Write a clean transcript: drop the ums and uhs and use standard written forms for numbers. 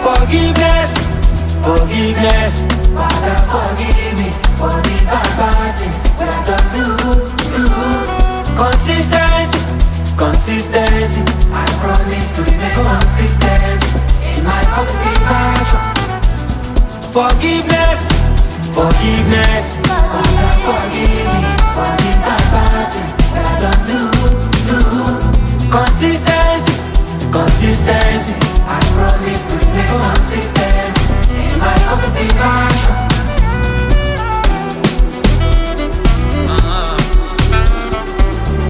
Forgiveness, forgiveness. Father, forgive me for the bad things that I don't do. Consistency, consistency. I promise to remain consistent in my positive action. Forgiveness, forgiveness.